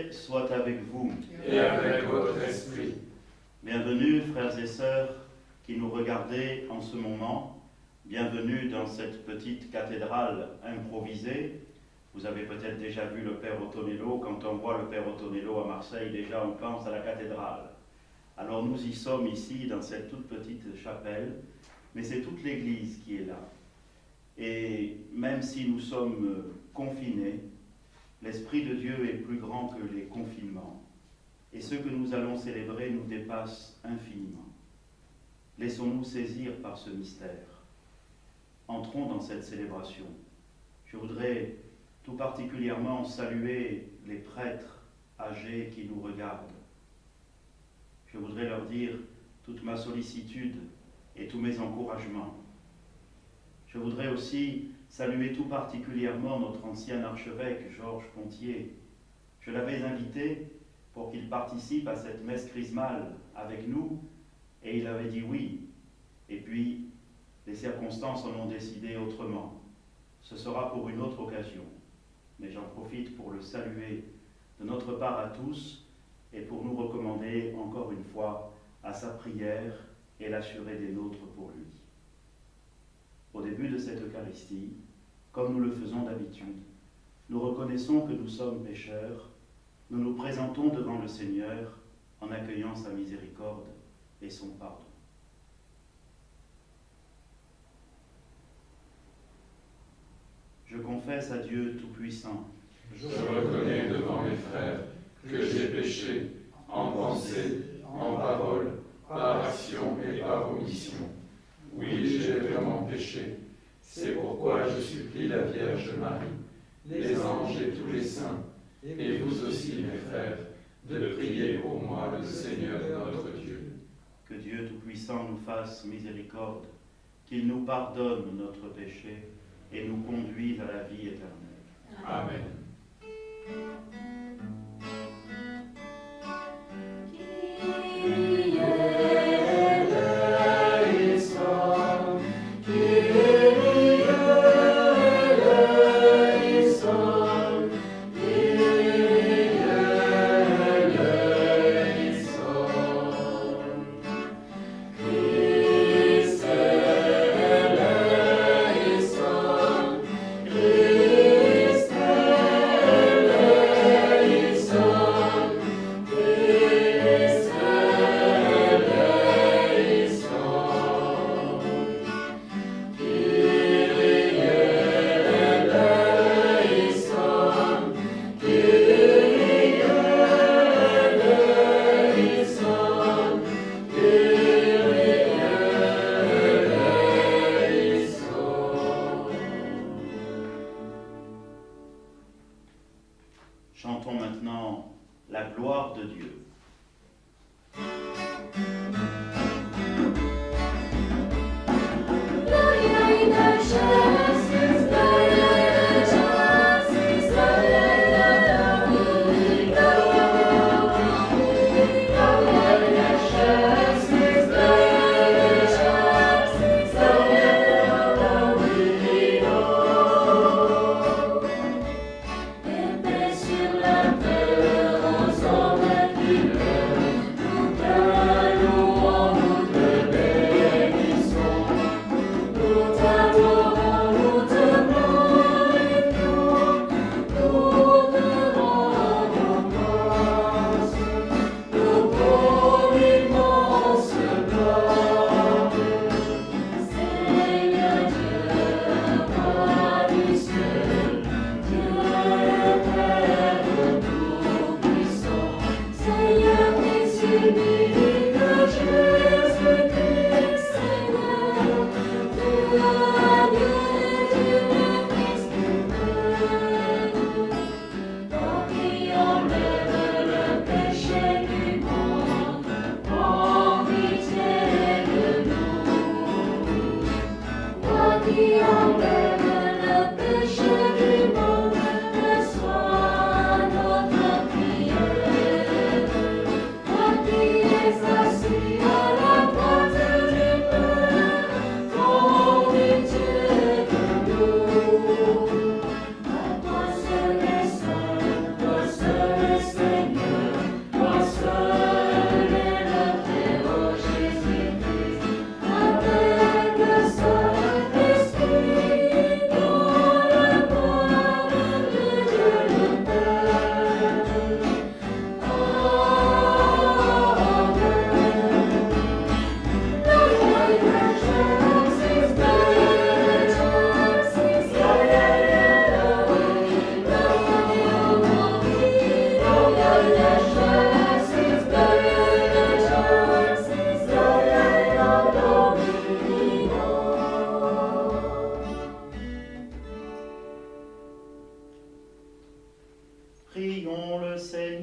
paix soit avec vous. Et avec votre esprit. Bienvenue, frères et sœurs qui nous regardez en ce moment. Bienvenue dans cette petite cathédrale improvisée. Vous avez peut-être déjà vu le Père Otonello. Quand on voit le Père Otonello à Marseille, déjà on pense à la cathédrale. Alors nous y sommes ici, dans cette toute petite chapelle, mais c'est toute l'Église qui est là. Et même si nous sommes confinés, l'Esprit de Dieu est plus grand que les confinements. Et ce que nous allons célébrer nous dépasse infiniment. Laissons-nous saisir par ce mystère. Entrons dans cette célébration. Je voudrais tout particulièrement saluer les prêtres âgés qui nous regardent. Je voudrais leur dire toute ma sollicitude et tous mes encouragements. Je voudrais aussi saluer tout particulièrement notre ancien archevêque, Georges Pontier. Je l'avais invité pour qu'il participe à cette messe chrismale avec nous, et il avait dit oui. Et puis, les circonstances en ont décidé autrement. Ce sera pour une autre occasion. Mais j'en profite pour le saluer de notre part à tous et pour nous recommander encore une fois à sa prière et l'assurer des nôtres pour lui. Au début de cette Eucharistie, comme nous le faisons d'habitude, nous reconnaissons que nous sommes pécheurs, nous nous présentons devant le Seigneur en accueillant sa miséricorde et son pardon. Je confesse à Dieu Tout-Puissant. Je reconnais devant mes frères que j'ai péché en pensée, en parole, par action et par omission. Oui, j'ai vraiment péché. C'est pourquoi je supplie la Vierge Marie, les anges et tous les saints, et vous aussi, mes frères, de prier pour moi le Seigneur notre Dieu. Que Dieu Tout-Puissant nous fasse miséricorde, qu'il nous pardonne notre péché et nous conduise à la vie éternelle. Amen. Chantons maintenant la gloire de Dieu. Sur la terre, aux hommes qui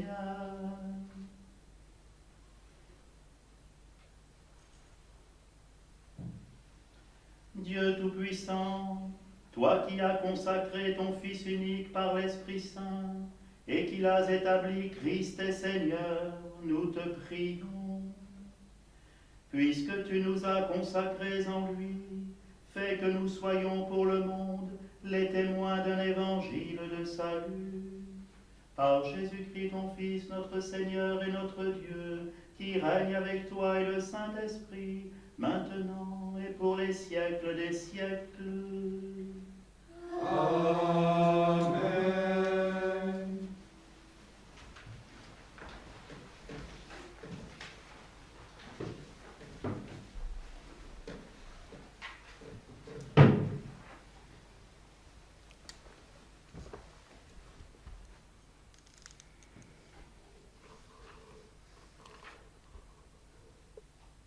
Seigneur. Dieu Tout-Puissant, toi qui as consacré ton Fils unique par l'Esprit Saint et qui l'as établi Christ et Seigneur, nous te prions. Puisque tu nous as consacrés en lui, fais que nous soyons pour le monde les témoins d'un évangile de salut. Par Jésus-Christ, ton Fils, notre Seigneur et notre Dieu, qui règne avec toi et le Saint-Esprit, maintenant et pour les siècles des siècles. Amen.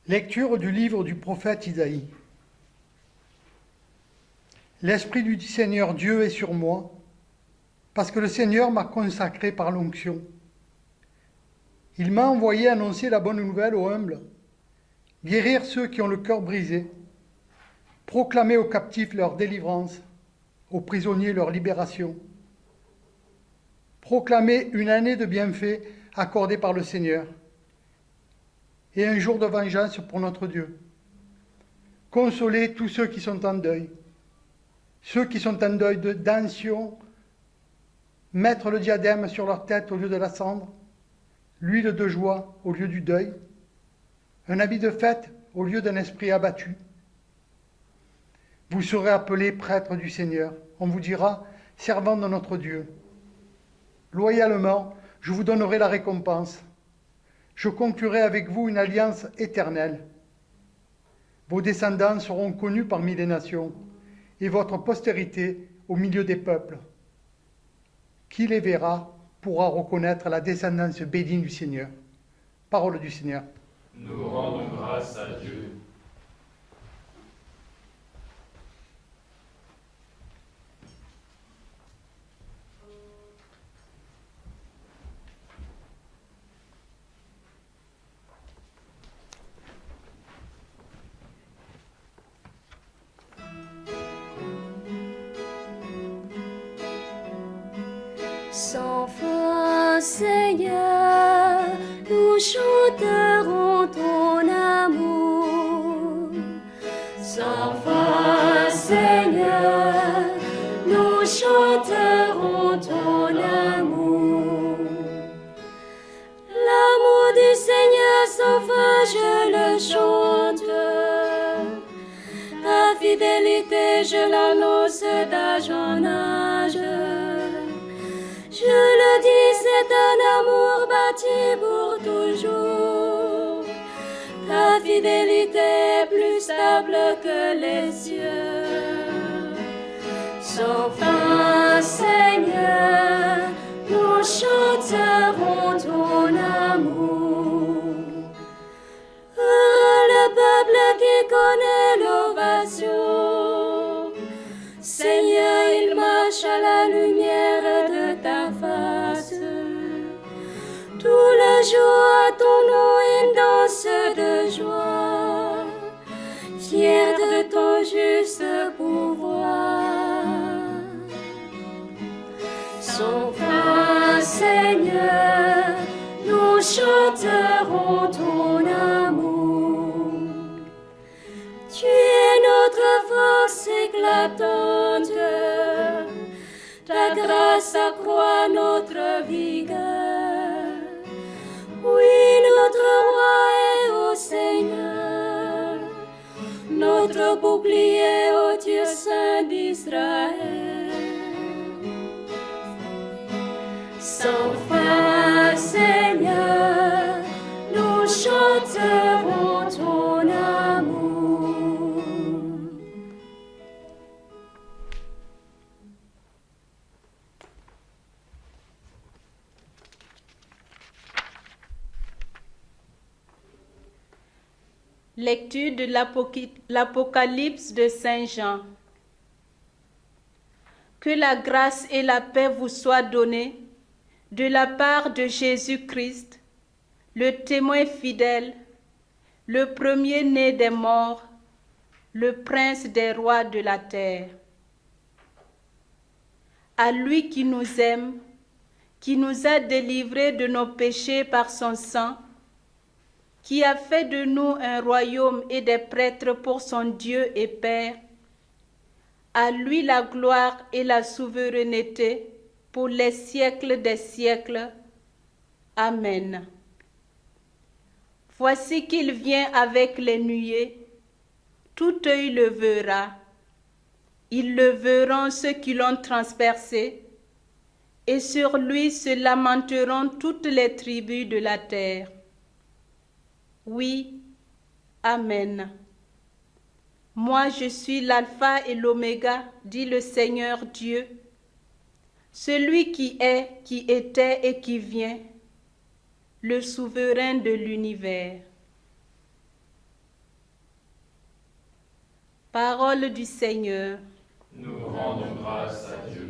Lecture du livre du prophète Isaïe. L'Esprit du Seigneur Dieu est sur moi, parce que le Seigneur m'a consacré par l'onction. Il m'a envoyé annoncer la bonne nouvelle aux humbles, guérir ceux qui ont le cœur brisé, proclamer aux captifs leur délivrance, aux prisonniers leur libération, proclamer une année de bienfaits accordée par le Seigneur, et un jour de vengeance pour notre Dieu. Consoler tous ceux qui sont en deuil, ceux qui sont en deuil d'ansion, mettre le diadème sur leur tête au lieu de la cendre, l'huile de joie au lieu du deuil, un habit de fête au lieu d'un esprit abattu. Vous serez appelés prêtres du Seigneur. On vous dira, servants de notre Dieu. Loyalement, je vous donnerai la récompense. Je conclurai avec vous une alliance éternelle. Vos descendants seront connus parmi les nations, et votre postérité au milieu des peuples. Qui les verra pourra reconnaître la descendance bénie du Seigneur. Parole du Seigneur. Nous rendons grâce à Dieu. Sans fin, Seigneur, nous chanterons ton amour. Sans fin, Seigneur, nous chanterons ton amour. L'amour du Seigneur sans fin, je le chante. Ta fidélité, je l'annonce d'âge en âge. Je le dis, c'est un amour bâti pour toujours. Ta fidélité est plus stable que les cieux. Sans fin, Seigneur, nous chanterons ton amour. Le peuple qui connaît l'ovation, Seigneur, il marche à la lumière de ta face. Tout le jour à ton nom une danse de joie, fier de ton juste pouvoir. Sans fin, Seigneur, nous chanterons ton amour. Tu es notre force éclatante, ta grâce accroît notre vigueur. Oui, notre roi est au Seigneur, notre bouclier au Dieu saint d'Israël. Sans fin, Seigneur, nous chanterons ton amour. Lecture de l'Apocalypse de Saint Jean. Que la grâce et la paix vous soient données de la part de Jésus-Christ, le témoin fidèle, le premier-né des morts, le prince des rois de la terre. À lui qui nous aime, qui nous a délivrés de nos péchés par son sang, qui a fait de nous un royaume et des prêtres pour son Dieu et Père, à lui la gloire et la souveraineté pour les siècles des siècles. Amen. Voici qu'il vient avec les nuées, tout œil le verra. Ils le verront ceux qui l'ont transpercé, et sur lui se lamenteront toutes les tribus de la terre. Oui, Amen. Moi je suis l'alpha et l'oméga, dit le Seigneur Dieu, celui qui est, qui était et qui vient, le souverain de l'univers. Parole du Seigneur. Nous rendons grâce à Dieu.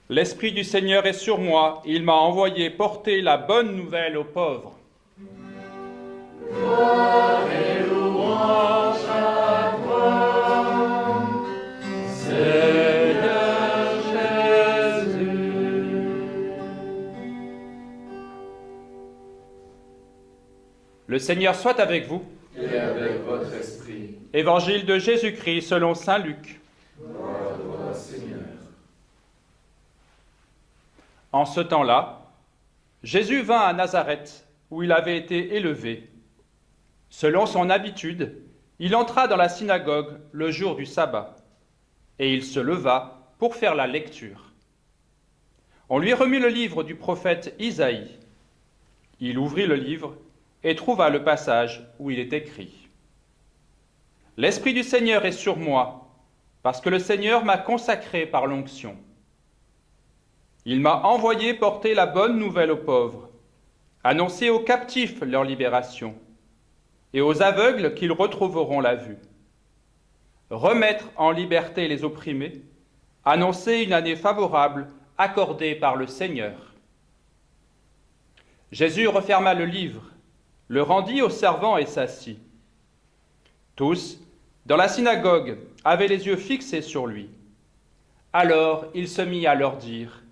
L'Esprit du Seigneur est sur moi, il m'a envoyé porter la bonne nouvelle aux pauvres. Gloire et louange à toi, Seigneur Jésus. Le Seigneur soit avec vous. Et avec votre esprit. Évangile de Jésus-Christ selon saint Luc. Gloire à toi, Seigneur. En ce temps-là, Jésus vint à Nazareth, où il avait été élevé. Selon son habitude, il entra dans la synagogue le jour du sabbat, et il se leva pour faire la lecture. On lui remit le livre du prophète Isaïe. Il ouvrit le livre et trouva le passage où il est écrit « L'Esprit du Seigneur est sur moi, parce que le Seigneur m'a consacré par l'onction. Il m'a envoyé porter la bonne nouvelle aux pauvres, annoncer aux captifs leur libération, et aux aveugles qu'ils retrouveront la vue, remettre en liberté les opprimés, annoncer une année favorable accordée par le Seigneur. » Jésus referma le livre, le rendit aux servants et s'assit. Tous, dans la synagogue, avaient les yeux fixés sur lui. Alors il se mit à leur dire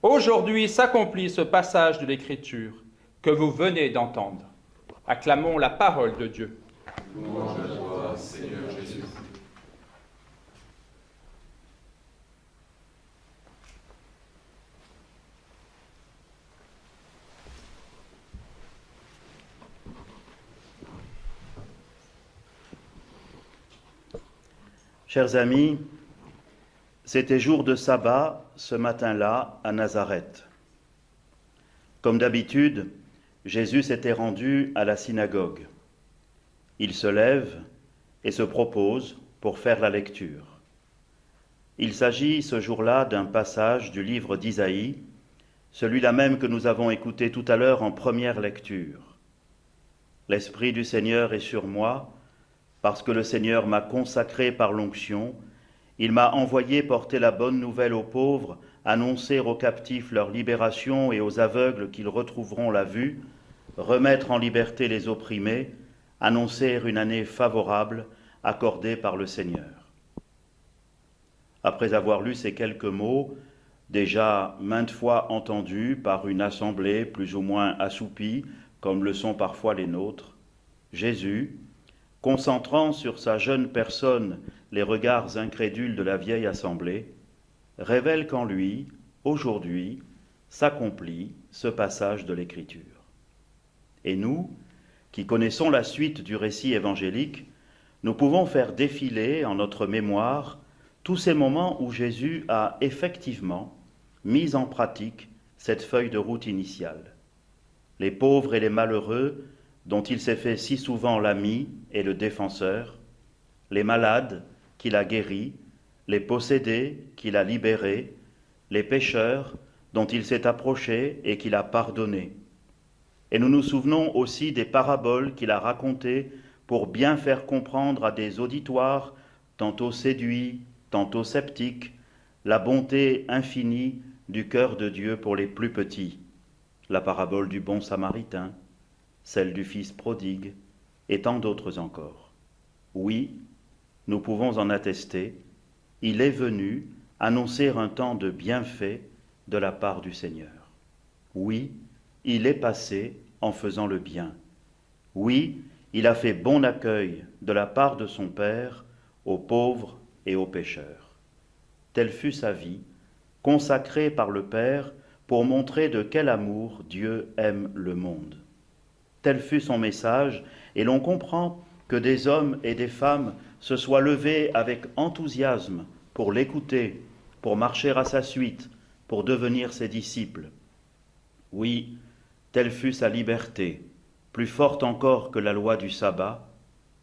« Aujourd'hui s'accomplit ce passage de l'Écriture que vous venez d'entendre. » Acclamons la parole de Dieu. Louange à toi, Seigneur Jésus. Chers amis, c'était jour de sabbat ce matin-là à Nazareth. Comme d'habitude, Jésus s'était rendu à la synagogue. Il se lève et se propose pour faire la lecture. Il s'agit ce jour-là d'un passage du livre d'Isaïe, celui-là même que nous avons écouté tout à l'heure en première lecture. « L'Esprit du Seigneur est sur moi, parce que le Seigneur m'a consacré par l'onction, il m'a envoyé porter la bonne nouvelle aux pauvres, annoncer aux captifs leur libération et aux aveugles qu'ils retrouveront la vue, remettre en liberté les opprimés, annoncer une année favorable accordée par le Seigneur. » Après avoir lu ces quelques mots, déjà maintes fois entendus par une assemblée plus ou moins assoupie, comme le sont parfois les nôtres, Jésus, concentrant sur sa jeune personne les regards incrédules de la vieille assemblée, révèle qu'en lui, aujourd'hui, s'accomplit ce passage de l'Écriture. Et nous, qui connaissons la suite du récit évangélique, nous pouvons faire défiler en notre mémoire tous ces moments où Jésus a effectivement mis en pratique cette feuille de route initiale. Les pauvres et les malheureux, dont il s'est fait si souvent l'ami et le défenseur, les malades qu'il a guéris, les possédés qu'il a libérés, les pécheurs dont il s'est approché et qu'il a pardonnés. Et nous nous souvenons aussi des paraboles qu'il a racontées pour bien faire comprendre à des auditoires, tantôt séduits, tantôt sceptiques, la bonté infinie du cœur de Dieu pour les plus petits. La parabole du bon samaritain, celle du fils prodigue, et tant d'autres encore. Oui, nous pouvons en attester, il est venu annoncer un temps de bienfait de la part du Seigneur. Oui, il est passé en faisant le bien. Oui, il a fait bon accueil de la part de son Père aux pauvres et aux pécheurs. Telle fut sa vie, consacrée par le Père pour montrer de quel amour Dieu aime le monde. Tel fut son message, et l'on comprend que des hommes et des femmes se soient levés avec enthousiasme pour l'écouter, pour marcher à sa suite, pour devenir ses disciples. Oui, telle fut sa liberté, plus forte encore que la loi du sabbat,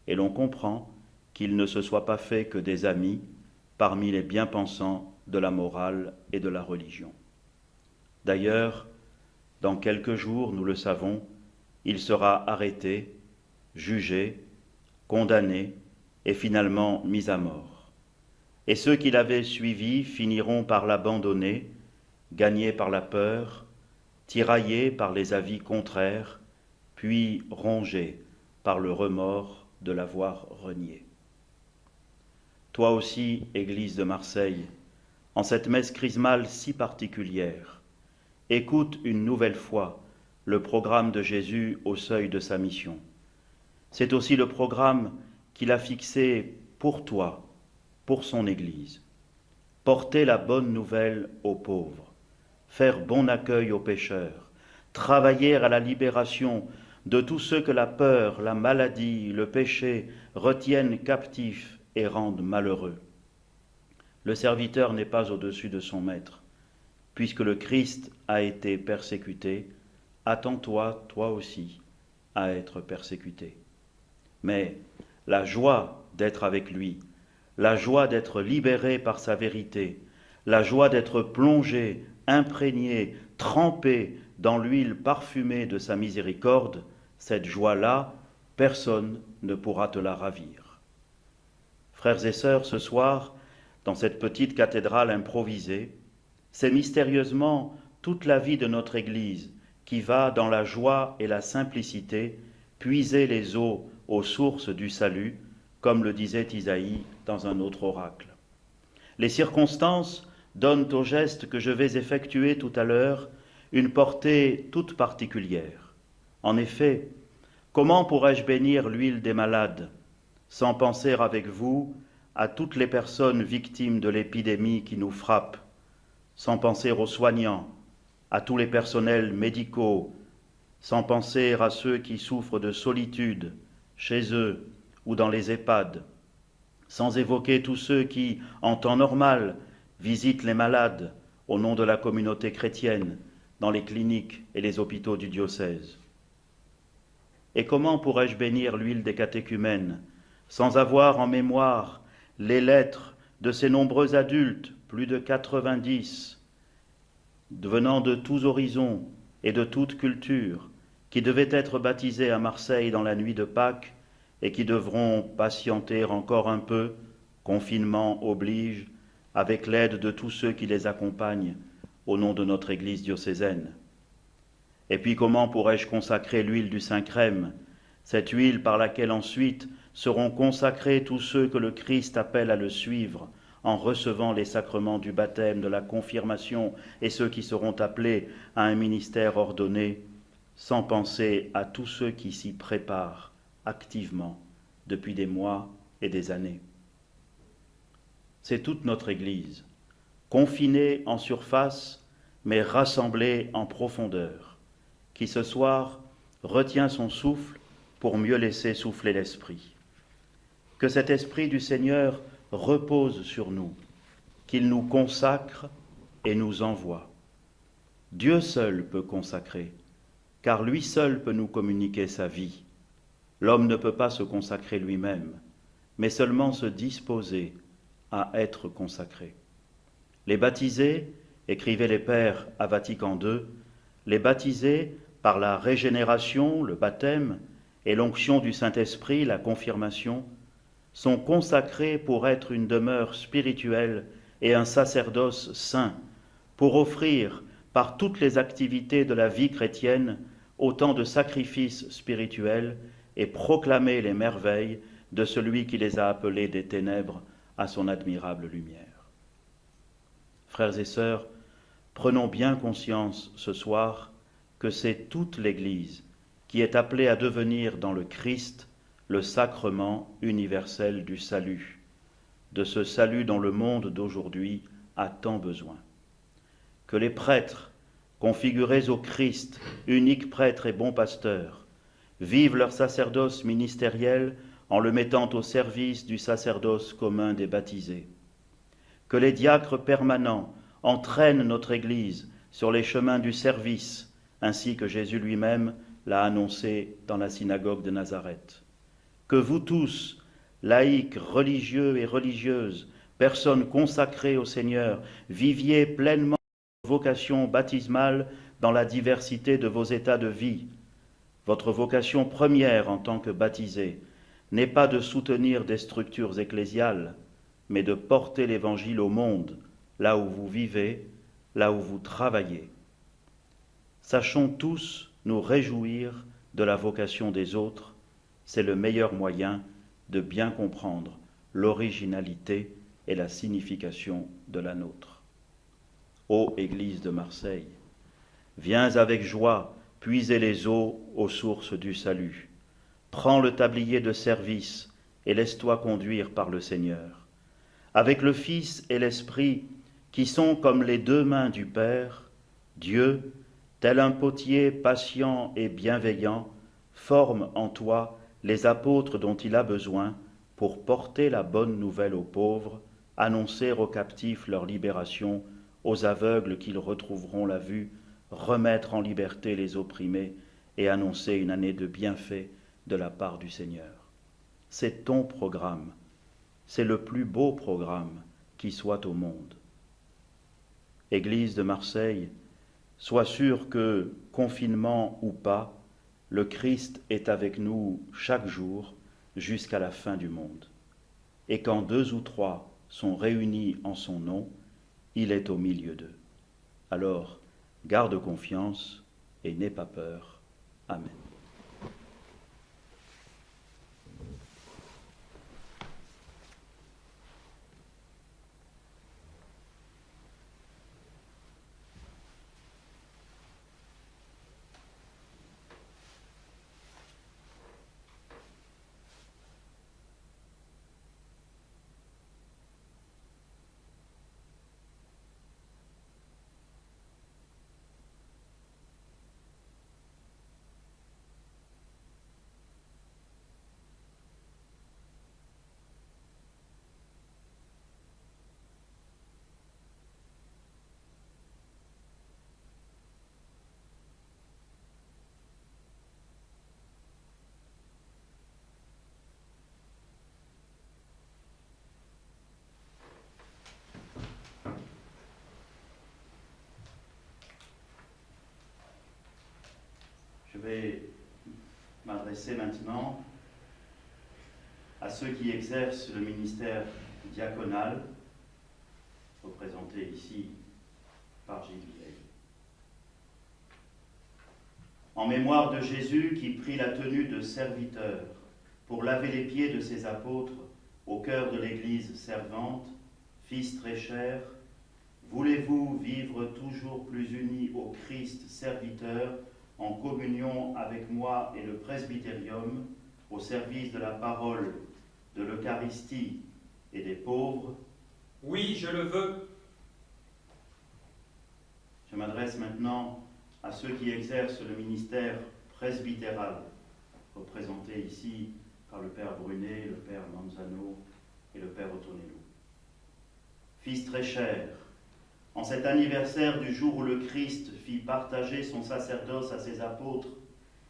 et l'on comprend qu'il ne se soit pas fait que des amis parmi les bien-pensants de la morale et de la religion. D'ailleurs, dans quelques jours, nous le savons, il sera arrêté, jugé, condamné et finalement mis à mort. Et ceux qui l'avaient suivi finiront par l'abandonner, gagnés par la peur, tiraillés par les avis contraires, puis rongés par le remords de l'avoir renié. Toi aussi, Église de Marseille, en cette messe chrismale si particulière, écoute une nouvelle fois le programme de Jésus au seuil de sa mission. C'est aussi le programme qu'il a fixé pour toi, pour son Église. Porter la bonne nouvelle aux pauvres, faire bon accueil aux pécheurs, travailler à la libération de tous ceux que la peur, la maladie, le péché retiennent captifs et rendent malheureux. Le serviteur n'est pas au-dessus de son maître. Puisque le Christ a été persécuté, attends-toi, toi aussi, à être persécuté. Mais la joie d'être avec lui, la joie d'être libéré par sa vérité, la joie d'être plongé, imprégné, trempé dans l'huile parfumée de sa miséricorde, cette joie-là, personne ne pourra te la ravir. Frères et sœurs, ce soir, dans cette petite cathédrale improvisée, c'est mystérieusement toute la vie de notre Église qui va, dans la joie et la simplicité, puiser les eaux aux sources du salut, comme le disait Isaïe dans un autre oracle. Les circonstances donnent au geste que je vais effectuer tout à l'heure une portée toute particulière. En effet, comment pourrais-je bénir l'huile des malades sans penser avec vous à toutes les personnes victimes de l'épidémie qui nous frappe, sans penser aux soignants, à tous les personnels médicaux, sans penser à ceux qui souffrent de solitude chez eux ou dans les EHPAD, sans évoquer tous ceux qui, en temps normal, visitent les malades au nom de la communauté chrétienne dans les cliniques et les hôpitaux du diocèse. Et comment pourrais-je bénir l'huile des catéchumènes sans avoir en mémoire les lettres de ces nombreux adultes, plus de 90, venant de tous horizons et de toute culture, qui devaient être baptisés à Marseille dans la nuit de Pâques et qui devront patienter encore un peu, confinement oblige, avec l'aide de tous ceux qui les accompagnent au nom de notre Église diocésaine. Et puis comment pourrais-je consacrer l'huile du Saint-Crème, cette huile par laquelle ensuite seront consacrés tous ceux que le Christ appelle à le suivre en recevant les sacrements du baptême, de la confirmation et ceux qui seront appelés à un ministère ordonné, sans penser à tous ceux qui s'y préparent activement depuis des mois et des années. C'est toute notre Église, confinée en surface, mais rassemblée en profondeur, qui ce soir retient son souffle pour mieux laisser souffler l'Esprit. Que cet Esprit du Seigneur repose sur nous, qu'il nous consacre et nous envoie. Dieu seul peut consacrer, car lui seul peut nous communiquer sa vie. L'homme ne peut pas se consacrer lui-même, mais seulement se disposer à être consacré. Les baptisés, écrivaient les pères à Vatican II, les baptisés par la régénération, le baptême et l'onction du Saint-Esprit, la confirmation, sont consacrés pour être une demeure spirituelle et un sacerdoce saint, pour offrir par toutes les activités de la vie chrétienne autant de sacrifices spirituels et proclamer les merveilles de celui qui les a appelés des ténèbres à son admirable lumière. Frères et sœurs, prenons bien conscience ce soir que c'est toute l'Église qui est appelée à devenir dans le Christ le sacrement universel du salut, de ce salut dont le monde d'aujourd'hui a tant besoin. Que les prêtres, configurés au Christ, unique prêtre et bon pasteur, vivent leur sacerdoce ministériel en le mettant au service du sacerdoce commun des baptisés. Que les diacres permanents entraînent notre Église sur les chemins du service, ainsi que Jésus lui-même l'a annoncé dans la synagogue de Nazareth. Que vous tous, laïcs, religieux et religieuses, personnes consacrées au Seigneur, viviez pleinement votre vocation baptismale dans la diversité de vos états de vie. Votre vocation première en tant que baptisés n'est pas de soutenir des structures ecclésiales, mais de porter l'Évangile au monde, là où vous vivez, là où vous travaillez. Sachons tous nous réjouir de la vocation des autres, c'est le meilleur moyen de bien comprendre l'originalité et la signification de la nôtre. Ô Église de Marseille, viens avec joie puiser les eaux aux sources du salut. Prends le tablier de service et laisse-toi conduire par le Seigneur. Avec le Fils et l'Esprit, qui sont comme les deux mains du Père, Dieu, tel un potier patient et bienveillant, forme en toi les apôtres dont il a besoin pour porter la bonne nouvelle aux pauvres, annoncer aux captifs leur libération, aux aveugles qu'ils retrouveront la vue, remettre en liberté les opprimés et annoncer une année de bienfaits de la part du Seigneur. C'est ton programme, c'est le plus beau programme qui soit au monde. Église de Marseille, sois sûr que, confinement ou pas, le Christ est avec nous chaque jour jusqu'à la fin du monde. Et quand 2 ou 3 sont réunis en son nom, il est au milieu d'eux. Alors, garde confiance et n'aie pas peur. Amen. Je vais m'adresser maintenant à ceux qui exercent le ministère diaconal, représenté ici par Gilles Vieille. En mémoire de Jésus qui prit la tenue de serviteur pour laver les pieds de ses apôtres au cœur de l'Église servante, Fils très cher, voulez-vous vivre toujours plus unis au Christ serviteur, en communion avec moi et le presbytérium, au service de la parole, de l'Eucharistie et des pauvres? Oui, je le veux. Je m'adresse maintenant à ceux qui exercent le ministère presbytéral, représentés ici par le Père Brunet, le Père Manzano et le Père Otonello. Fils très cher, en cet anniversaire du jour où le Christ fit partager son sacerdoce à ses apôtres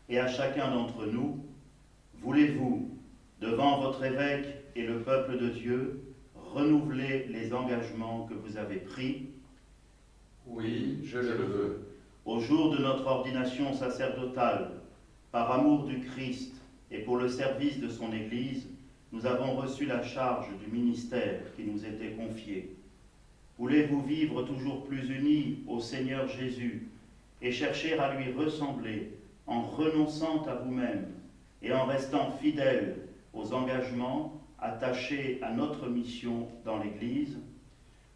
et à chacun d'entre nous, voulez-vous, devant votre évêque et le peuple de Dieu, renouveler les engagements que vous avez pris? Oui, je le veux. Au jour de notre ordination sacerdotale, par amour du Christ et pour le service de son Église, nous avons reçu la charge du ministère qui nous était confié. Voulez-vous vivre toujours plus unis au Seigneur Jésus et chercher à lui ressembler en renonçant à vous-même et en restant fidèles aux engagements attachés à notre mission dans l'Église?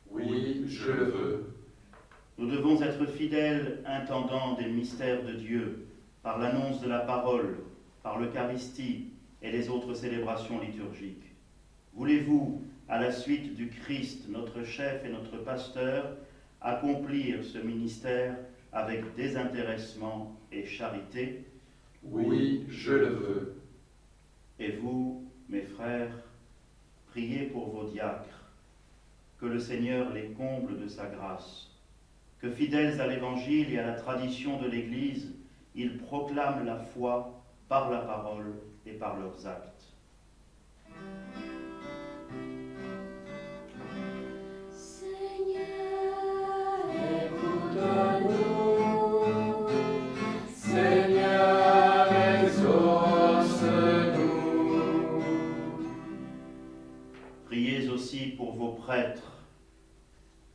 Oui, je le veux. Nous devons être fidèles intendants des mystères de Dieu par l'annonce de la parole, par l'Eucharistie et les autres célébrations liturgiques. Voulez-vous, à la suite du Christ, notre chef et notre pasteur, accomplir ce ministère avec désintéressement et charité? Oui, je le veux. Et vous, mes frères, priez pour vos diacres, que le Seigneur les comble de sa grâce, que fidèles à l'Évangile et à la tradition de l'Église, ils proclament la foi par la parole et par leurs actes. Priez aussi pour vos prêtres,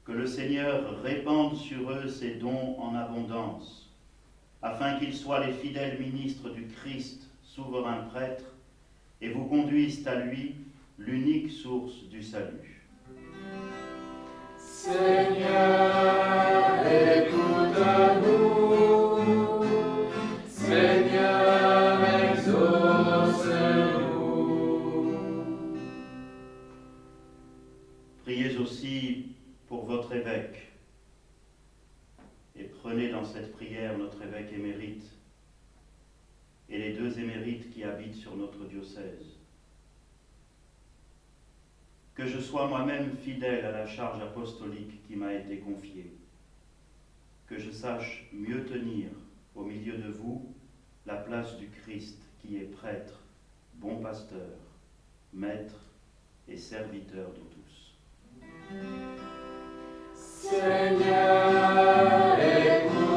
que le Seigneur répande sur eux ses dons en abondance, afin qu'ils soient les fidèles ministres du Christ, souverain prêtre, et vous conduisent à lui, l'unique source du salut. Seigneur, écoute-nous. Seigneur, exauce-nous. Priez aussi pour votre évêque, et prenez dans cette prière notre évêque émérite et les deux émérites qui habitent sur notre diocèse. Que je sois moi-même fidèle à la charge apostolique qui m'a été confiée, que je sache mieux tenir au milieu de vous la place du Christ qui est prêtre, bon pasteur, maître et serviteur de tous. Seigneur, écoute-nous.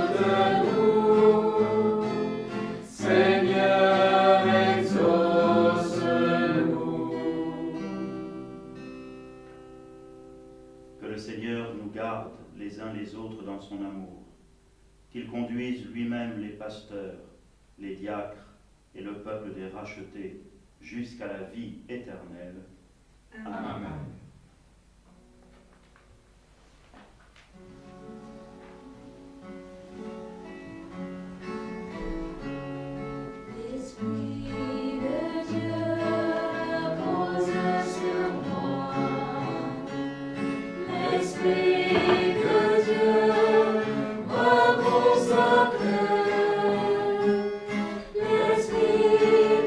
Seigneur, exauce-nous. Que le Seigneur nous garde les uns les autres dans son amour, qu'il conduise lui-même les pasteurs, les diacres et le peuple des rachetés jusqu'à la vie éternelle. Amen. L'Esprit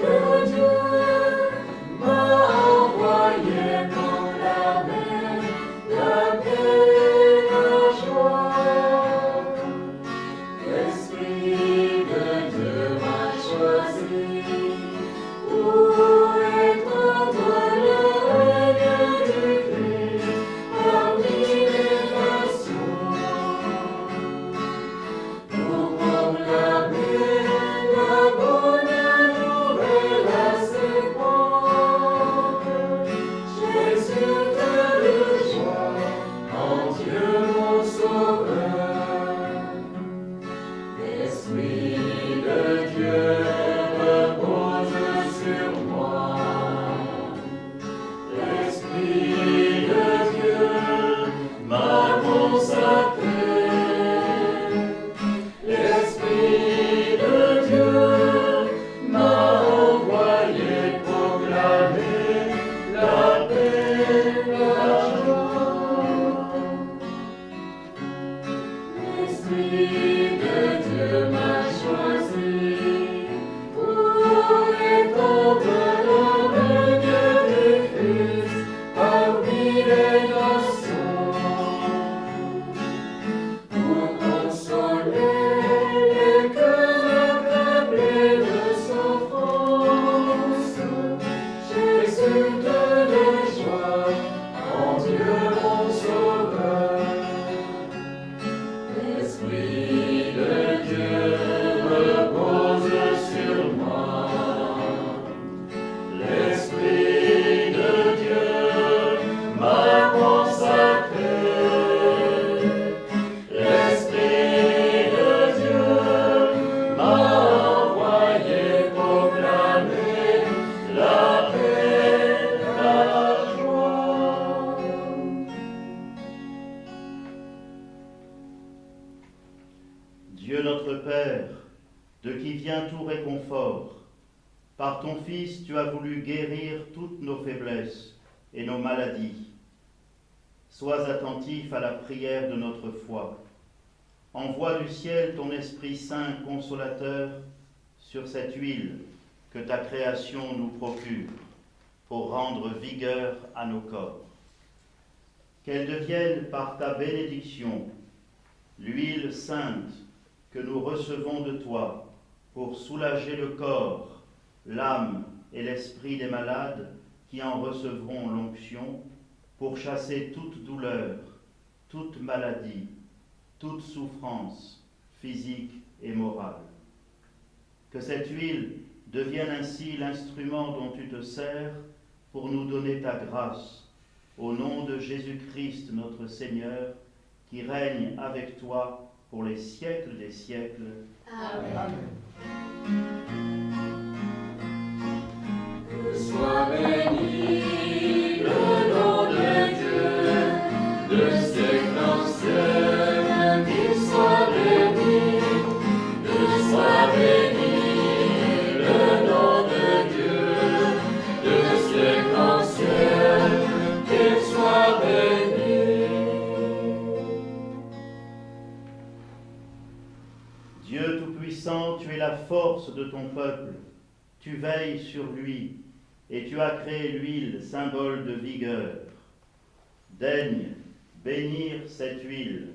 de Dieu m'a envoyé. devient tout réconfort. Par ton Fils, tu as voulu guérir toutes nos faiblesses et nos maladies. Sois attentif à la prière de notre foi. Envoie du ciel ton Esprit Saint consolateur sur cette huile que ta création nous procure pour rendre vigueur à nos corps. Qu'elle devienne par ta bénédiction l'huile sainte que nous recevons de toi pour soulager le corps, l'âme et l'esprit des malades qui en recevront l'onction, pour chasser toute douleur, toute maladie, toute souffrance physique et morale. Que cette huile devienne ainsi l'instrument dont tu te sers pour nous donner ta grâce, au nom de Jésus-Christ notre Seigneur, qui règne avec toi pour les siècles des siècles. Amen. Que soit béni le nom de Dieu, de siècle en siècle, qu'il soit béni, que soit béni le nom de Dieu, de siècle en siècle, qu'il soit béni. Dieu Tout-Puissant, tu es la force de ton peuple, tu veilles sur lui, et tu as créé l'huile, symbole de vigueur. Daigne bénir cette huile.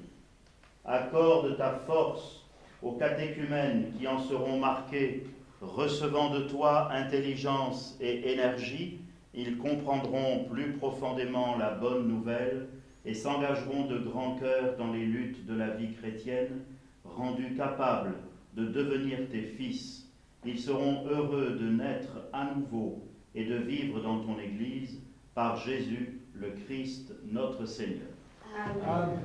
Accorde ta force aux catéchumènes qui en seront marqués, recevant de toi intelligence et énergie, ils comprendront plus profondément la bonne nouvelle et s'engageront de grand cœur dans les luttes de la vie chrétienne, rendus capables de devenir tes fils. Ils seront heureux de naître à nouveau et de vivre dans ton Église, par Jésus, le Christ, notre Seigneur. Amen.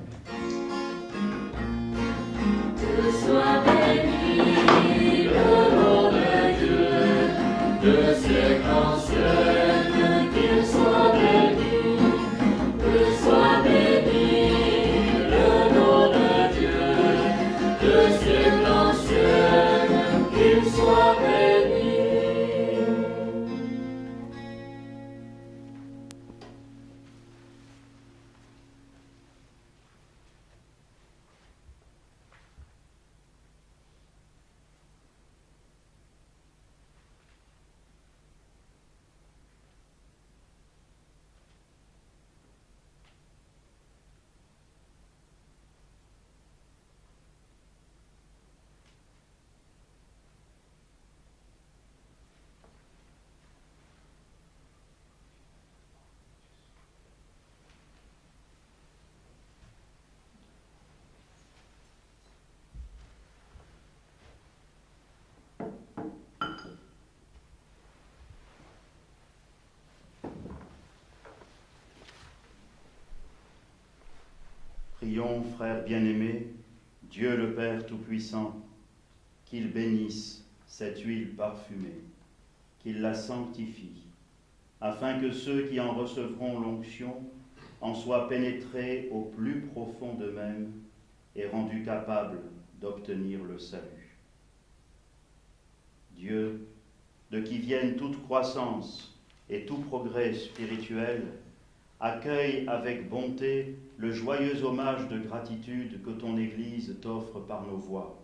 Que soit béni le nom de Dieu, de siècle en siècle, qu'il soit béni. Que soit béni le nom de Dieu, de siècle en siècle, qu'il soit béni. Prions, frères bien-aimés, Dieu le Père Tout-Puissant, qu'il bénisse cette huile parfumée, qu'il la sanctifie, afin que ceux qui en recevront l'onction en soient pénétrés au plus profond d'eux-mêmes et rendus capables d'obtenir le salut. Dieu, de qui viennent toute croissance et tout progrès spirituel, accueille avec bonté le joyeux hommage de gratitude que ton Église t'offre par nos voix.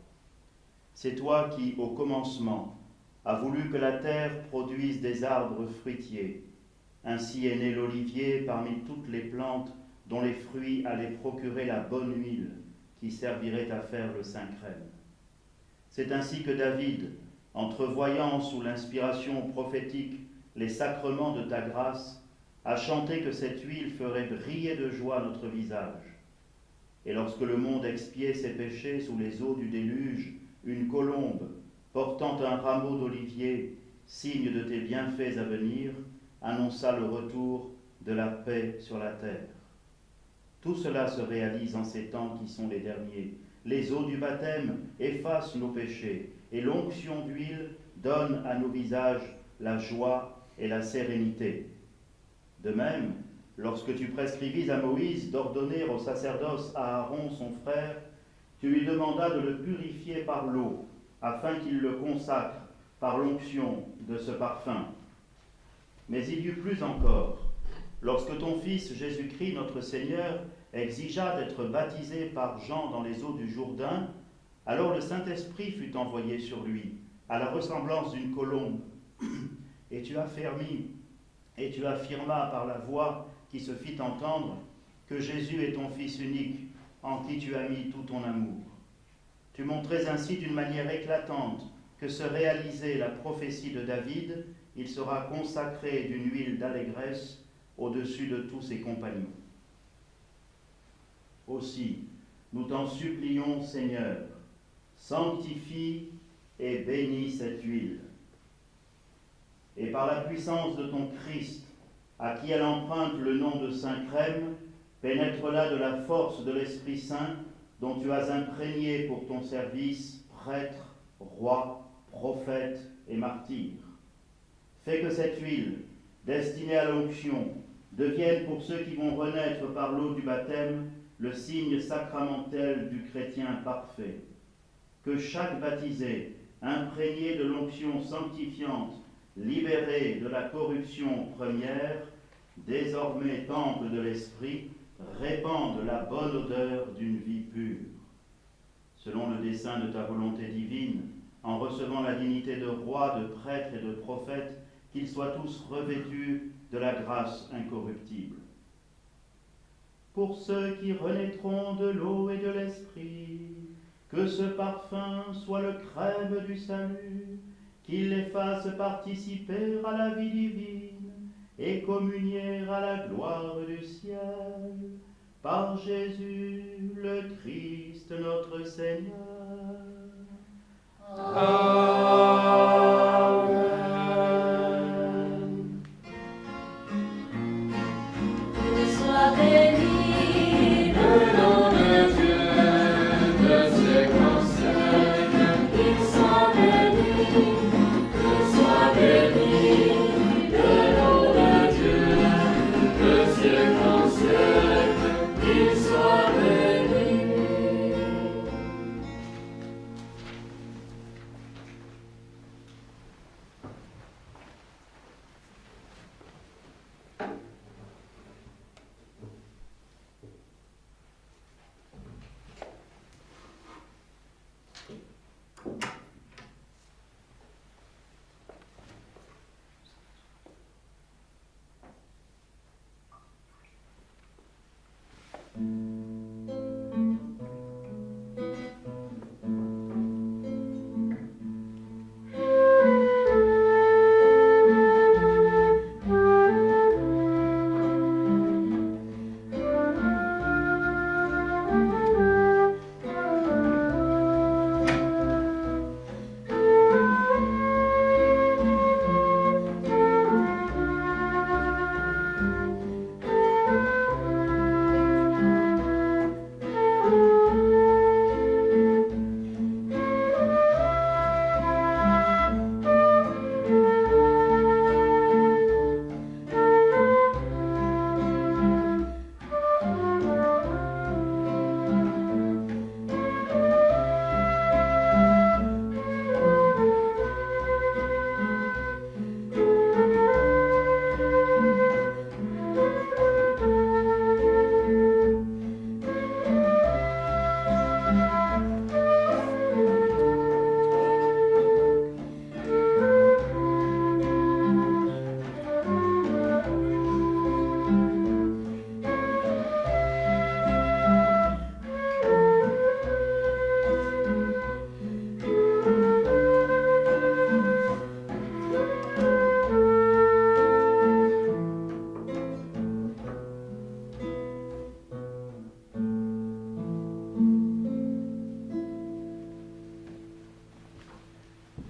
C'est toi qui, au commencement, as voulu que la terre produise des arbres fruitiers. Ainsi est né l'olivier parmi toutes les plantes dont les fruits allaient procurer la bonne huile qui servirait à faire le saint crème. C'est ainsi que David, entrevoyant sous l'inspiration prophétique les sacrements de ta grâce, a chanté que cette huile ferait briller de joie notre visage. Et lorsque le monde expiait ses péchés sous les eaux du déluge, une colombe, portant un rameau d'olivier, signe de tes bienfaits à venir, annonça le retour de la paix sur la terre. Tout cela se réalise en ces temps qui sont les derniers. Les eaux du baptême effacent nos péchés, et l'onction d'huile donne à nos visages la joie et la sérénité. De même, lorsque tu prescrivis à Moïse d'ordonner au sacerdoce à Aaron son frère, tu lui demandas de le purifier par l'eau, afin qu'il le consacre par l'onction de ce parfum. Mais il y eut plus encore. Lorsque ton Fils Jésus-Christ, notre Seigneur, exigea d'être baptisé par Jean dans les eaux du Jourdain, alors le Saint-Esprit fut envoyé sur lui, à la ressemblance d'une colombe, et tu affirmas par la voix qui se fit entendre que Jésus est ton Fils unique, en qui tu as mis tout ton amour. Tu montrais ainsi d'une manière éclatante que se réalisait la prophétie de David, il sera consacré d'une huile d'allégresse au-dessus de tous ses compagnons. Aussi, nous t'en supplions, Seigneur, sanctifie et bénis cette huile. Et par la puissance de ton Christ, à qui elle emprunte le nom de Saint Crème, pénètre-la de la force de l'Esprit Saint dont tu as imprégné pour ton service prêtre, roi, prophète et martyr. Fais que cette huile, destinée à l'onction, devienne pour ceux qui vont renaître par l'eau du baptême le signe sacramentel du chrétien parfait. Que chaque baptisé, imprégné de l'onction sanctifiante, libéré de la corruption première, désormais temple de l'Esprit, répande la bonne odeur d'une vie pure. Selon le dessein de ta volonté divine, en recevant la dignité de roi, de prêtre et de prophète, qu'ils soient tous revêtus de la grâce incorruptible. Pour ceux qui renaîtront de l'eau et de l'Esprit, que ce parfum soit le crème du salut, qu'il les fasse participer à la vie divine et communier à la gloire du ciel, par Jésus le Christ notre Seigneur. Amen. Que soit béni le nom de Dieu de siècle en siècle, qu'il soit béni, que soit béni le nom de Dieu de siècle en siècle, qu'il soit béni.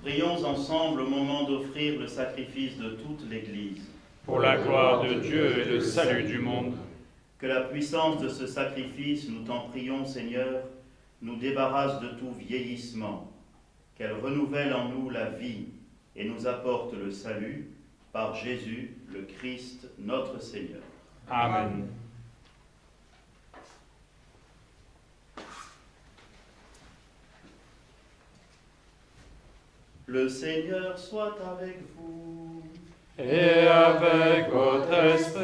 Prions ensemble au moment d'offrir le sacrifice de toute l'Église. Pour la gloire de Dieu et le salut du monde. Que la puissance de ce sacrifice, nous t'en prions, Seigneur, nous débarrasse de tout vieillissement, qu'elle renouvelle en nous la vie et nous apporte le salut par Jésus, le Christ, notre Seigneur. Amen. Le Seigneur soit avec vous. Et avec votre esprit,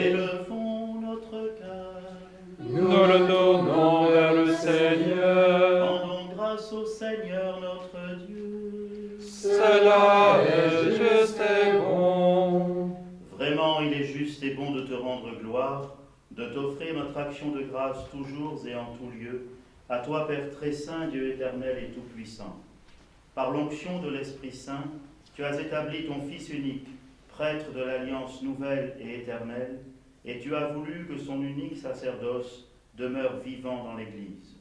Élevons notre cœur. nous le donnons vers le Seigneur. Rendons grâce au Seigneur notre Dieu. Cela est juste et bon. Vraiment, il est juste et bon de te rendre gloire, de t'offrir notre action de grâce toujours et en tout lieu, à toi, Père très saint, Dieu éternel et tout-puissant. Par l'onction de l'Esprit Saint, tu as établi ton Fils unique, prêtre de l'alliance nouvelle et éternelle, et tu as voulu que son unique sacerdoce demeure vivant dans l'Église.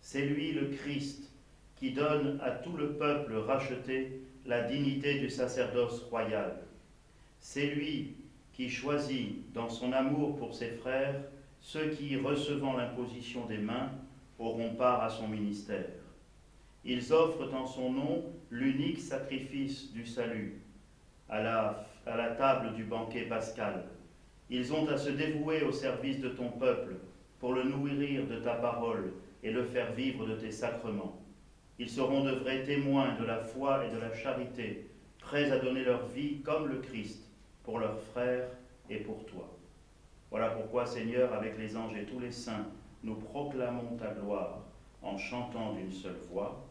C'est lui, le Christ, qui donne à tout le peuple racheté la dignité du sacerdoce royal. C'est lui qui choisit, dans son amour pour ses frères, ceux qui, recevant l'imposition des mains, auront part à son ministère. Ils offrent en son nom l'unique sacrifice du salut à la table du banquet pascal. Ils ont à se dévouer au service de ton peuple pour le nourrir de ta parole et le faire vivre de tes sacrements. Ils seront de vrais témoins de la foi et de la charité, prêts à donner leur vie comme le Christ pour leurs frères et pour toi. Voilà pourquoi, Seigneur, avec les anges et tous les saints, nous proclamons ta gloire en chantant d'une seule voix.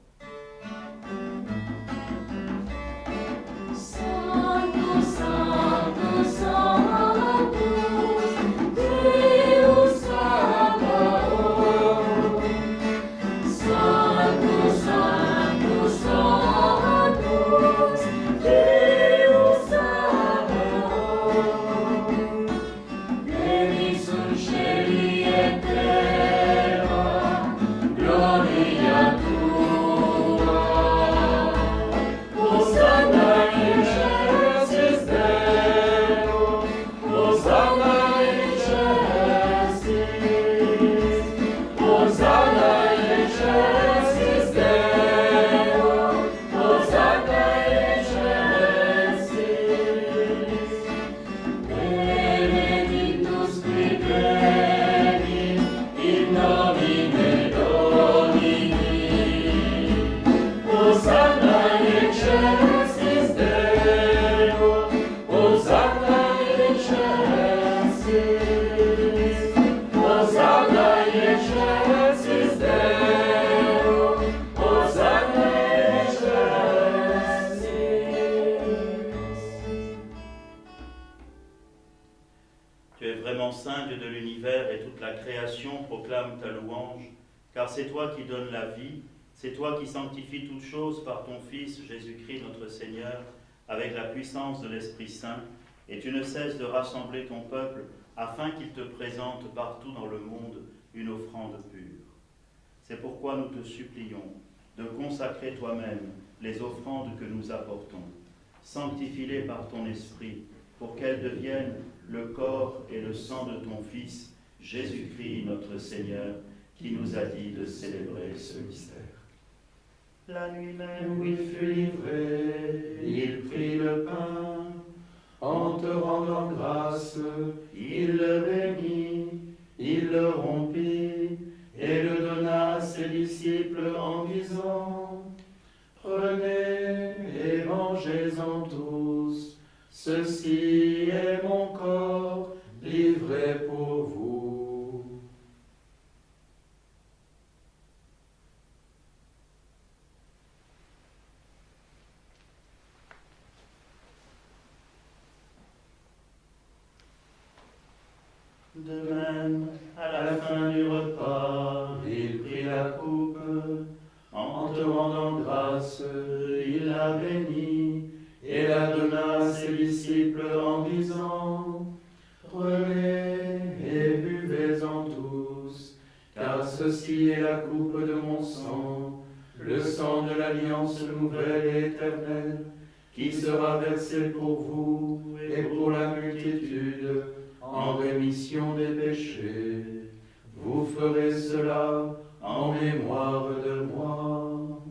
Santo, Santo, Sanctus, Deus Sabaoth. Santo, Santo, Sanctus, Deus Sabaoth. Benissum sceli et terra, gloria tua. Hosanna in excelsis Deo, Hosanna in excelsis, Hosanna in excelsis Deo, Hosanna in excelsis. Benedictus qui venit in nomine Domini, Hosanna in excelsis Deo, Hosanna in excelsis, Hosanna in excelsis Deo, Hosanna in excelsis. Tu es vraiment saint, Dieu de l'univers, et toute la création proclame ta louange, car c'est toi qui donnes la vie, c'est toi qui sanctifies toutes choses par ton Fils Jésus-Christ notre Seigneur, avec la puissance de l'Esprit Saint, et tu ne cesses de rassembler ton peuple afin qu'il te présente partout dans le monde une offrande pure. C'est pourquoi nous te supplions de consacrer toi-même les offrandes que nous apportons. Sanctifie-les par ton Esprit, pour qu'elles deviennent le corps et le sang de ton Fils, Jésus-Christ notre Seigneur, qui nous a dit de célébrer ce mystère. La nuit même Où il fut livré, il prit le pain, en te rendant grâce, il le bénit, il le rompit, et le donna à ses disciples en disant, prenez et mangez-en tous, ceci est mon corps livré pour vous. De même, à la fin du repas, Il prit la coupe, en te rendant grâce, il la bénit, et la donna à ses disciples en disant, prenez et buvez-en tous, car ceci est la coupe de mon sang, le sang de l'alliance nouvelle et éternelle, qui sera versé pour vous et pour la multitude en rémission des péchés. Vous ferez cela en mémoire de moi.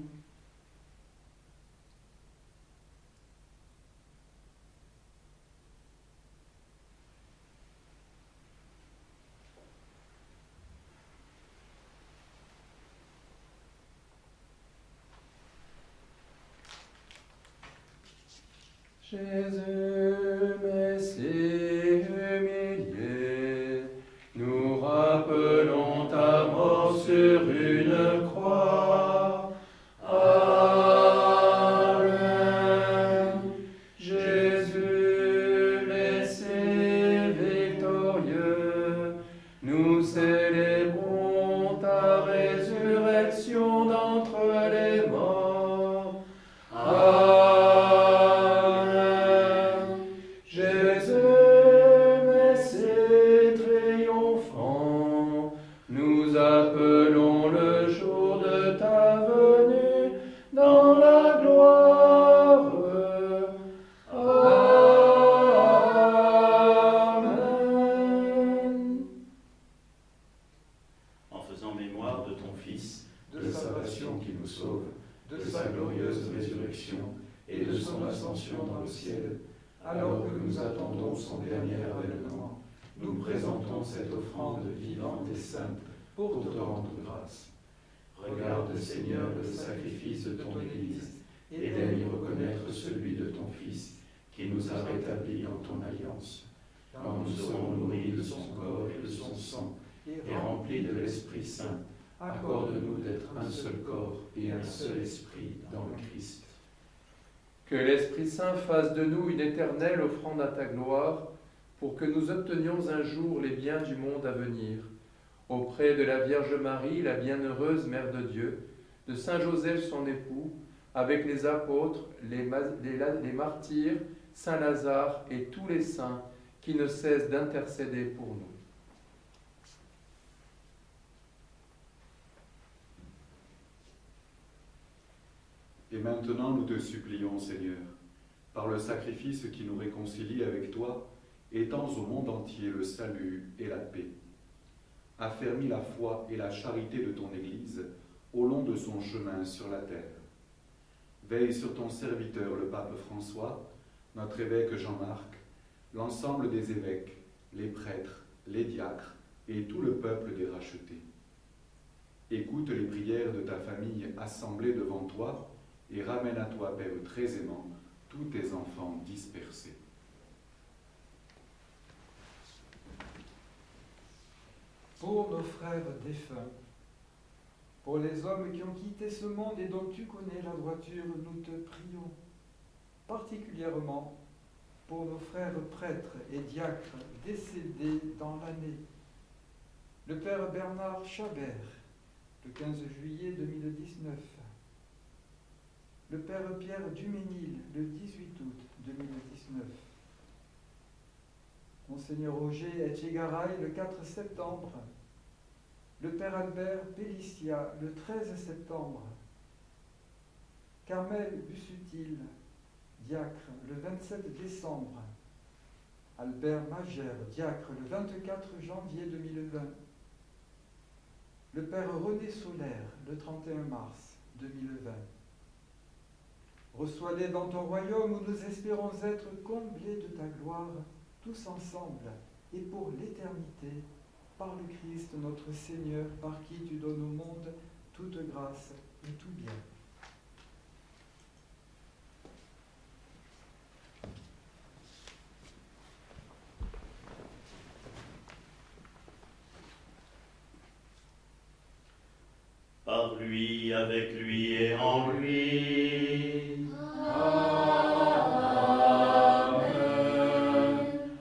Jésus, Messie humilié, nous rappelons ta mort sur une croix. Amen. Jésus, Messie victorieux, nous célébrons ta résurrection d'entre les morts. Amen. Jésus, Messie triomphant, nous appelons le jour de ta venue dans la gloire. Amen. En faisant mémoire de ton Fils, De sa passion qui nous sauve, de sa glorieuse résurrection et de son ascension dans le ciel, alors que nous attendons son dernier avènement, nous présentons cette offrande vivante et sainte pour te rendre grâce. Regarde, Seigneur, le sacrifice de ton Église et daigne reconnaître celui de ton Fils qui nous a rétablis dans ton alliance. Quand nous serons nourris de son corps et de son sang et remplis de l'Esprit Saint, accorde-nous d'être un seul corps et un seul esprit dans le Christ. Que l'Esprit Saint fasse de nous une éternelle offrande à ta gloire, pour que nous obtenions un jour les biens du monde à venir, auprès de la Vierge Marie, la bienheureuse Mère de Dieu, de Saint Joseph son époux, avec les apôtres, les martyrs, Saint Lazare et tous les saints qui ne cessent d'intercéder pour nous. Et maintenant, nous te supplions, Seigneur, par le sacrifice qui nous réconcilie avec toi, étends au monde entier le salut et la paix. Affermis la foi et la charité de ton Église au long de son chemin sur la terre. Veille sur ton serviteur, le pape François, notre évêque Jean-Marc, l'ensemble des évêques, les prêtres, les diacres et tout le peuple des rachetés. Écoute les prières de ta famille assemblée devant toi, et ramène à toi, Père très aimant, tous tes enfants dispersés. Pour nos frères défunts, pour les hommes qui ont quitté ce monde et dont tu connais la droiture, nous te prions, particulièrement pour nos frères prêtres et diacres décédés dans l'année. Le Père Bernard Chabert, le 15 juillet 2019. Le Père Pierre Duménil, le 18 août 2019. Monseigneur Roger Etchegaray, le 4 septembre. Le Père Albert Pellicia, le 13 septembre. Carmel Bussutil, diacre, le 27 décembre. Albert Magère, diacre, le 24 janvier 2020. Le Père René Solaire, le 31 mars 2020. Reçois-les dans ton royaume où nous espérons être comblés de ta gloire, tous ensemble et pour l'éternité, par le Christ notre Seigneur, par qui tu donnes au monde toute grâce et tout bien. Par lui, avec lui et en lui. Amen.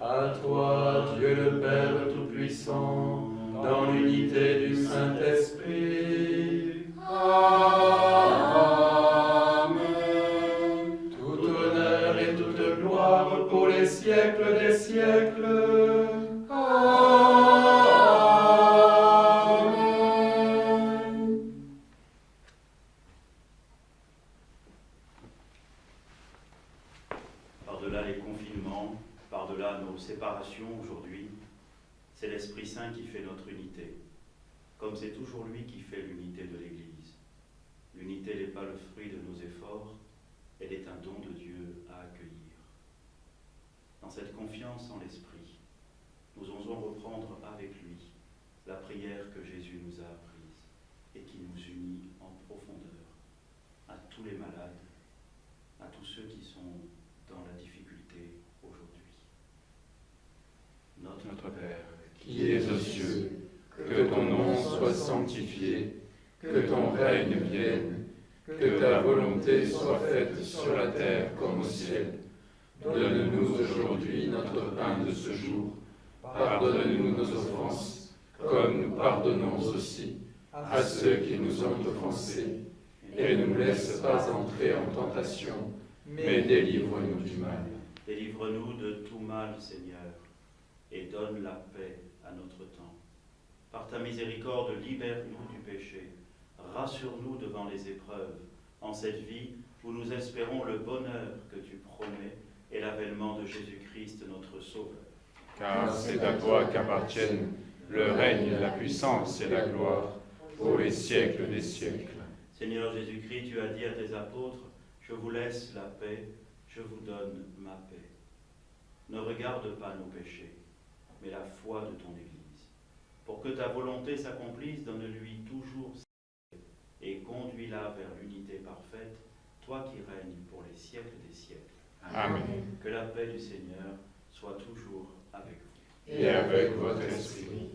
À toi, Dieu le Père Tout-Puissant, dans l'unité du Saint-Esprit. Amen. Tout honneur et toute gloire pour les siècles des siècles. Par-delà les confinements, par-delà nos séparations aujourd'hui, c'est l'Esprit Saint qui fait notre unité, comme c'est toujours lui qui fait l'unité de l'Église. L'unité n'est pas le fruit de nos efforts, elle est un don de Dieu à accueillir. Dans cette confiance en l'Esprit, nous osons reprendre avec lui la prière que Jésus nous a apprise et qui nous unit en profondeur à tous les malades, à tous ceux qui sont dans la difficulté sanctifié, que ton règne vienne, que ta volonté soit faite sur la terre comme au ciel. Donne-nous aujourd'hui notre pain de ce jour. Pardonne-nous nos offenses, comme nous pardonnons aussi à ceux qui nous ont offensés. Et ne nous laisse pas entrer en tentation, mais délivre-nous du mal. Délivre-nous de tout mal, Seigneur, et donne la paix à notre temps. Par ta miséricorde, libère-nous du péché. Rassure-nous devant les épreuves, en cette vie où nous espérons le bonheur que tu promets et l'avènement de Jésus-Christ, notre Sauveur. Car c'est à toi qu'appartiennent le règne, la puissance et la gloire pour les siècles des siècles. Seigneur Jésus-Christ, tu as dit à tes apôtres, je vous laisse la paix, je vous donne ma paix. Ne regarde pas nos péchés, mais la foi de ton Église. Pour que ta volonté s'accomplisse, donne-lui toujours sa paix et conduis-la vers l'unité parfaite, toi qui règnes pour les siècles des siècles. Amen. Que la paix du Seigneur soit toujours avec vous. Et avec votre esprit.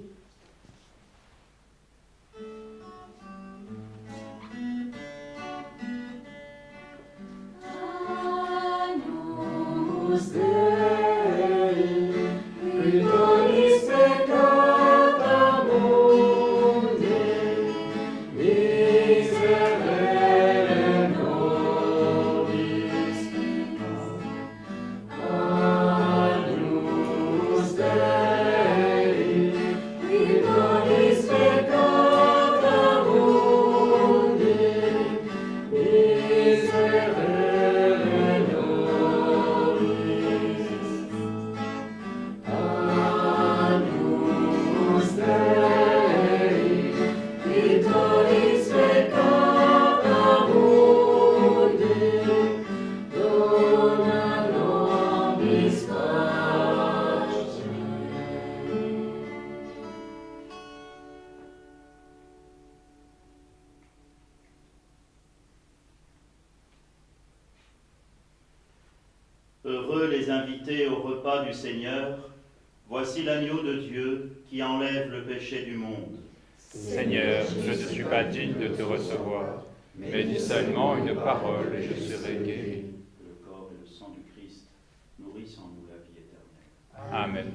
Heureux les invités au repas du Seigneur, voici l'agneau de Dieu qui enlève le péché du monde. Seigneur, je ne suis pas digne de te recevoir, mais dis seulement une parole et je serai guéri. Le corps et le sang du Christ nourrissent en nous la vie éternelle. Amen.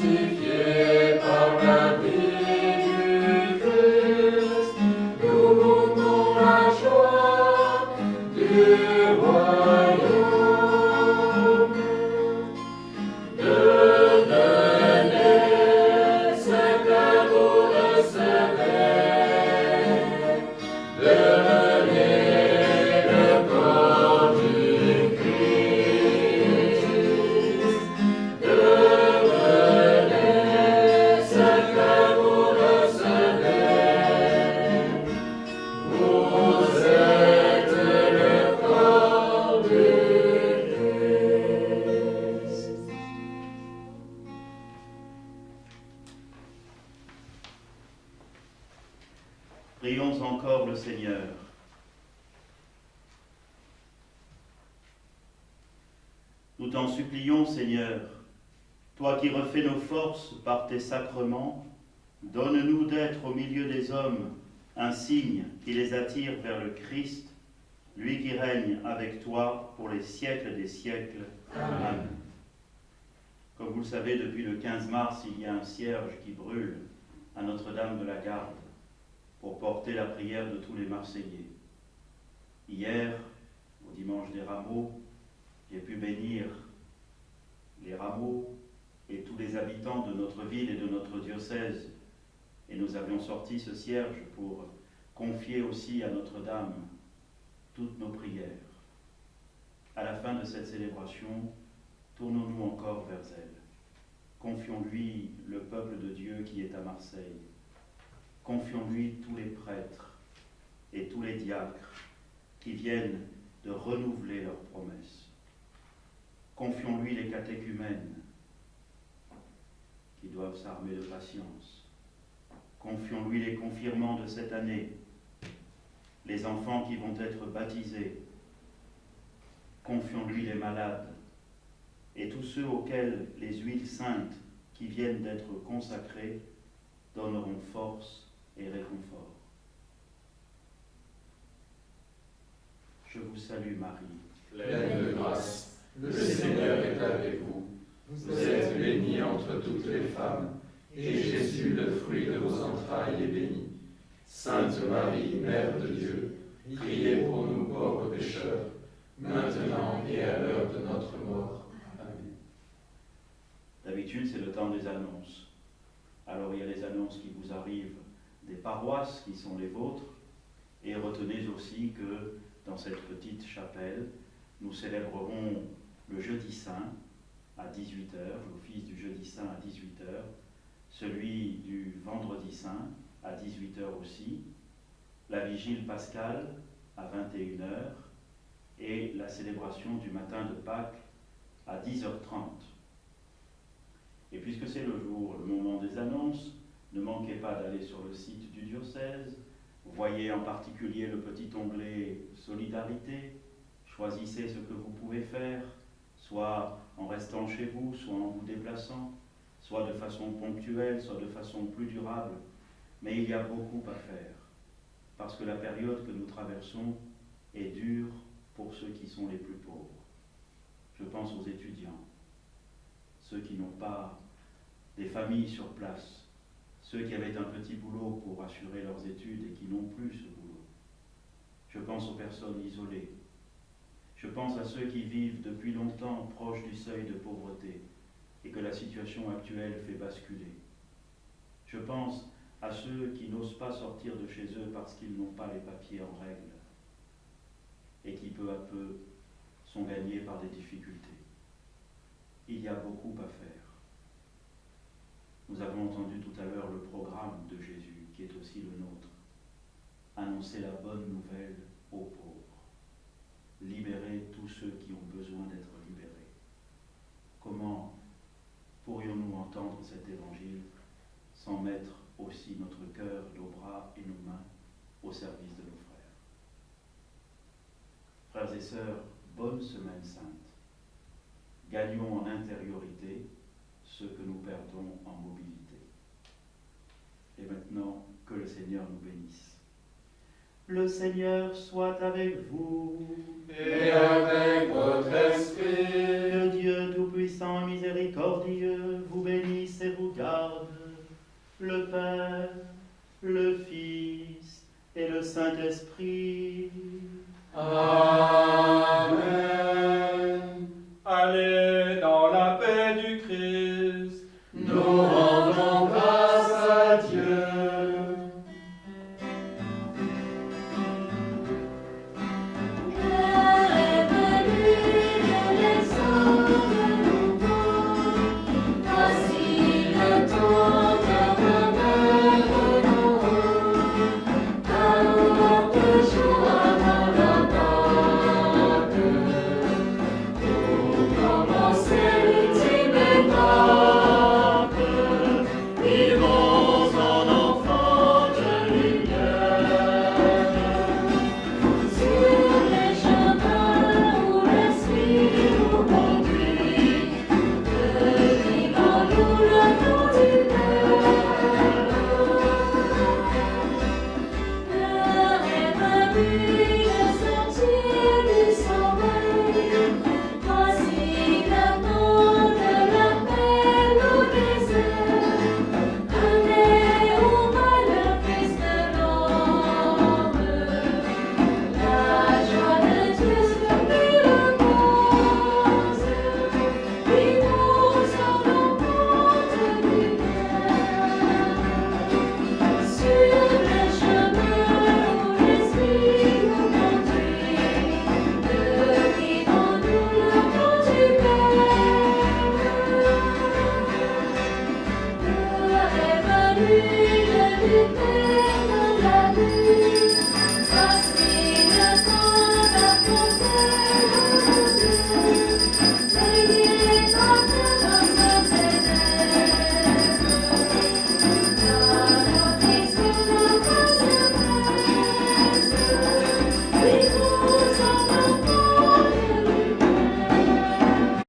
sanctifiés par la vie du Christ, nous goûtons la joie du royaume. Devenez ce que vous recevez, devenez le corps du Christ. Devenez ce que vous recevez, vous êtes le corps du Christ. Prions encore le Seigneur. Nous t'en supplions, Seigneur, toi qui refais nos forces par tes sacrements, donne-nous d'être au milieu des hommes un signe qui les attire vers le Christ, lui qui règne avec toi pour les siècles des siècles. Amen. Comme vous le savez, depuis le 15 mars, il y a un cierge qui brûle à Notre-Dame de la Garde pour porter la prière de tous les Marseillais. Hier, au dimanche des rameaux, j'ai pu bénir les rameaux et tous les habitants de notre ville et de notre diocèse. Et nous avions sorti ce cierge pour confier aussi à Notre-Dame toutes nos prières. À la fin de cette célébration, tournons-nous encore vers elle. Confions-lui le peuple de Dieu qui est à Marseille. Confions-lui tous les prêtres et tous les diacres qui viennent de renouveler leurs promesses. Confions-lui les catéchumènes qui doivent s'armer de patience. Confions-lui les confirmants de cette année, les enfants qui vont être baptisés. Confions-lui les malades et tous ceux auxquels les huiles saintes qui viennent d'être consacrées donneront force et réconfort. Je vous salue Marie, Pleine de grâce, le Seigneur est avec vous. Vous êtes bénie entre toutes les femmes, et Jésus, le fruit de vos entrailles, est béni. Sainte Marie, Mère de Dieu, priez pour nous pauvres pécheurs, maintenant et à l'heure de notre mort. Amen. d'habitude c'est le temps des annonces. Alors il y a les annonces qui vous arrivent des paroisses qui sont les vôtres, et retenez aussi que dans cette petite chapelle, nous célébrerons le jeudi saint à 18h, l'office du jeudi saint à 18h, celui du vendredi saint à 18h aussi, la vigile pascale à 21h et la célébration du matin de Pâques à 10h30. Et puisque c'est le jour, le moment des annonces, ne manquez pas d'aller sur le site du diocèse. Voyez en particulier le petit onglet Solidarité. Choisissez ce que vous pouvez faire, soit en restant chez vous, soit en vous déplaçant, soit de façon ponctuelle, soit de façon plus durable. Mais il y a beaucoup à faire, parce que la période que nous traversons est dure pour ceux qui sont les plus pauvres. Je pense aux étudiants, ceux qui n'ont pas des familles sur place, ceux qui avaient un petit boulot pour assurer leurs études et qui n'ont plus ce boulot. Je pense aux personnes isolées. Je pense à ceux qui vivent depuis longtemps proches du seuil de pauvreté et que la situation actuelle fait basculer. Je pense à ceux qui n'osent pas sortir de chez eux parce qu'ils n'ont pas les papiers en règle et qui peu à peu sont gagnés par des difficultés. Il y a beaucoup à faire. Nous avons entendu tout à l'heure le programme de Jésus, qui est aussi le nôtre. Annoncer la bonne nouvelle aux pauvres. Libérer tous ceux qui ont besoin d'être libérés. Comment pourrions-nous entendre cet évangile sans mettre aussi notre cœur, nos bras et nos mains au service de nos frères? Frères et sœurs, bonne semaine sainte. Gagnons en intériorité ce que nous perdons en mobilité. Et maintenant, que le Seigneur nous bénisse. Le Seigneur soit avec vous. Et avec votre esprit. Que Dieu Tout-Puissant et Miséricordieux vous bénisse et vous garde, le Père, le Fils et le Saint-Esprit. Amen. Allez dans la paix du Christ. Nous